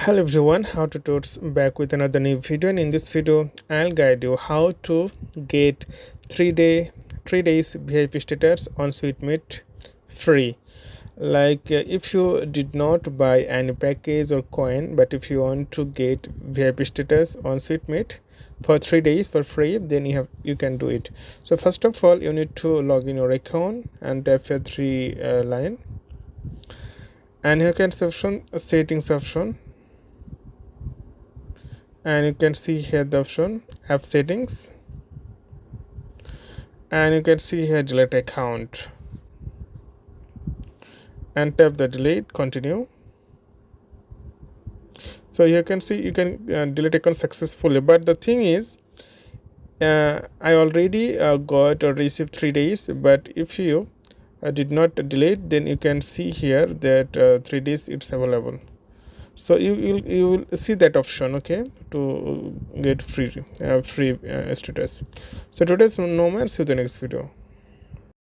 Hello everyone, how to totes back with another new video, and in this video I'll guide you how to get 3 days VIP status on SweetMeet free. If you did not buy any package or coin, but if you want to get VIP status on SweetMeet for 3 days for free, then you can do it. So first of all, you need to log in your account and tap your three line, and here can settings option, and you can see here the option app settings, and you can see here delete account, and tap the delete continue. So you can see you can delete account successfully, but the thing is I already got or received 3 days, but if you did not delete, then you can see here that 3 days it's available. So you will see that option, okay, to get free status. So today's no man, see you the next video.